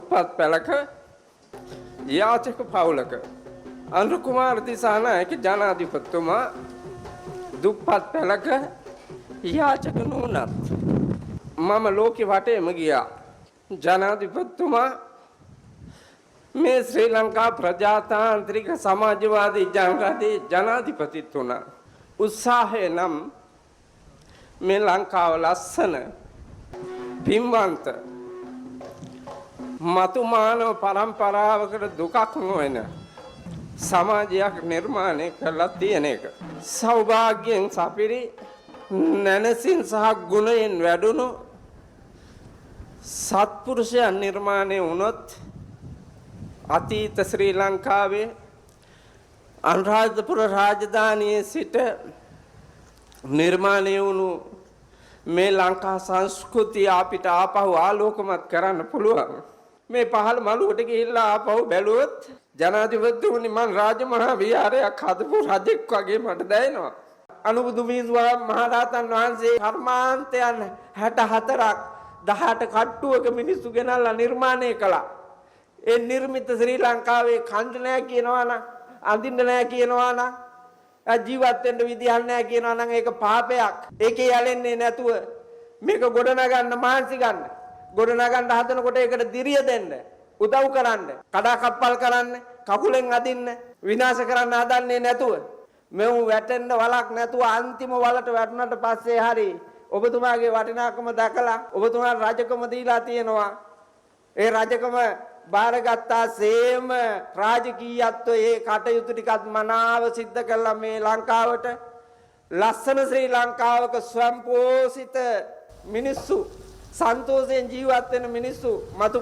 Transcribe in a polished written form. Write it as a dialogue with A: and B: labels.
A: දුප්පත් පැලක යාචක පවුලක අනුර කුමාර දිසානායක ජනාධිපතිතුමා දුප්පත් පැලක යාචක නුනත් මම ලෝකෙ වටේම ගියා. ජනාධිපතිතුමා මේ ශ්‍රී ලංකා ප්‍රජාතාන්ත්‍රික සමාජවාදී ජනතාවේ ජනාධිපතිතුමා උත්සාහය නම් මේ ලංකාව ලස්සන පින්වන්ත මතු මානව පරම්පරාවකට දුකක් නොවන සමාජයක් නිර්මාණය කරලා තියෙන එක. සෞභාග්‍යයෙන් සපිරි නැනසින් සහ ගුණයෙන් වැඩුණු සත්පුරුෂයන් නිර්මාණය වුණොත් අතීත ශ්‍රී ලංකාවේ අනුරාධපුර රාජධානියේ සිට නිර්මාණය වුණු මේ ලංකා සංස්කෘතිය අපිට ආපහු ආලෝකමත් කරන්න පුළුවන්. මේ පහළ මළුවට ගිහිල්ලා ආපහු බැලුවොත් ජනාධිපතිතුමනි මං රාජමහා විහාරයක් හදපු රජෙක් වගේ මට දැනෙනවා. අනුබුදු මහරහතන් වහන්සේ කර්මාන්තයන් 64ක් 18 කට්ටුවක මිනිස්සු ගෙනල්ලා නිර්මාණය කළා. ඒ නිර්මිත ශ්‍රී ලංකාවේ කන්ද නැහැ කියනවා නම් අඳින්න නැහැ කියනවා නම් ජීවත් වෙන්න විදිහක් නැහැ කියනවා නම් ඒක පාපයක්. ඒකේ යැලෙන්නේ නැතුව මේක ගොඩනගන්න මාන්සි ගන්න. ගොඩනගන්න හදනකොට ඒකට දිරිය දෙන්න, උදව් කරන්න, කඩා කප්පල් කරන්න, කකුලෙන් අදින්න, විනාශ කරන්න හදන්නේ නැතුව මෙව වැටෙන්න වලක් නැතුව අන්තිම වලට වැටුණාට පස්සේ හරි ඔබතුමාගේ වටිනාකම දැකලා ඔබතුමා රජකම දීලා තියෙනවා. ඒ රජකම බාරගත්තා සේම රාජකීයත්වයේ ඒ කටයුතු ටිකත් මනාව සිද්ධ කළා මේ ලංකාවට ලස්සන ශ්‍රී ලංකාවක ස්වයංපෝෂිත මිනිස්සු සන්තෝෂයෙන් ජීවත් වෙන මිනිස්සු මතු